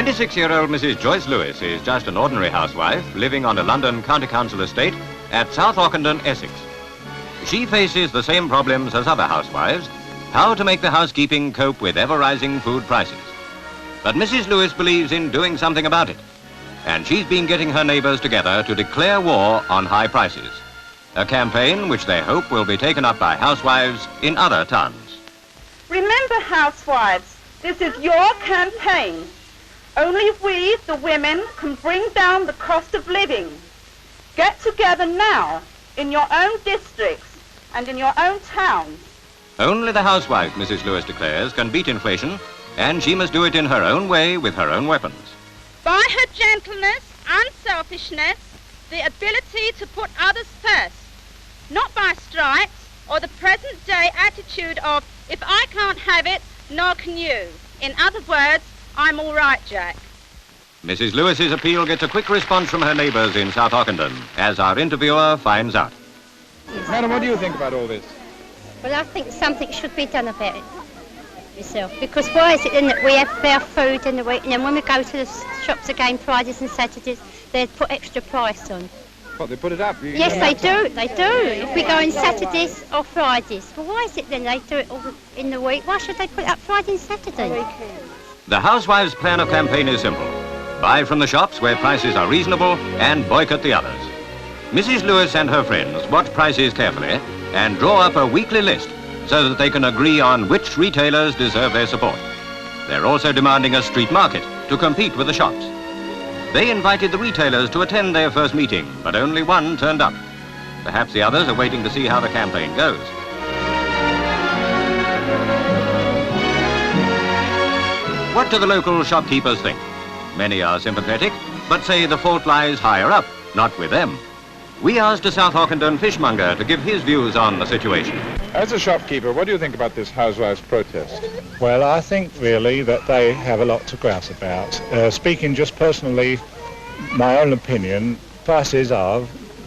26-year-old Mrs. Joyce Lewis is just an ordinary housewife living on a London County Council estate at South Ockendon, Essex. She faces the same problems as other housewives, how to make the housekeeping cope with ever-rising food prices. But Mrs. Lewis believes in doing something about it, and she's been getting her neighbours together to declare war on high prices, a campaign which they hope will be taken up by housewives in other towns. Remember, housewives, this is your campaign. Only we, the women, can bring down the cost of living. Get together now, in your own districts and in your own towns. Only the housewife, Mrs. Lewis declares, can beat inflation, and she must do it in her own way with her own weapons. By her gentleness, unselfishness, the ability to put others first, not by strikes or the present-day attitude of, if I can't have it, nor can you. In other words, I'm all right, Jack. Mrs. Lewis's appeal gets a quick response from her neighbours in South Ockendon, as our interviewer finds out. Madam, what do you think about all this? Well, I think something should be done about it yourself, because why is it then that we have our food in the week, and then when we go to the shops again Fridays and Saturdays, they put extra price on? What, they put it up? Yes, they do. If we go on Saturdays or Fridays. Well, why is it then they do it all in the week? Why should they put it up Friday and Saturday? The housewives' plan of campaign is simple. Buy from the shops where prices are reasonable and boycott the others. Mrs. Lewis and her friends watch prices carefully and draw up a weekly list so that they can agree on which retailers deserve their support. They're also demanding a street market to compete with the shops. They invited the retailers to attend their first meeting, but only one turned up. Perhaps the others are waiting to see how the campaign goes. What do the local shopkeepers think? Many are sympathetic, but say the fault lies higher up, not with them. We asked a South Ockendon fishmonger to give his views on the situation. As a shopkeeper, what do you think about this housewives' protest? Well, I think really that they have a lot to grouse about. Speaking just personally, my own opinion, prices are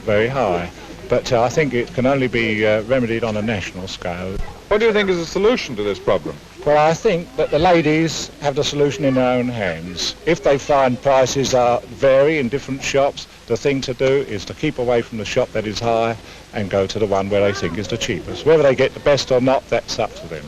very high, but I think it can only be remedied on a national scale. What do you think is the solution to this problem? Well, I think that the ladies have the solution in their own hands. If they find prices vary in different shops, the thing to do is to keep away from the shop that is high and go to the one where they think is the cheapest. Whether they get the best or not, that's up to them.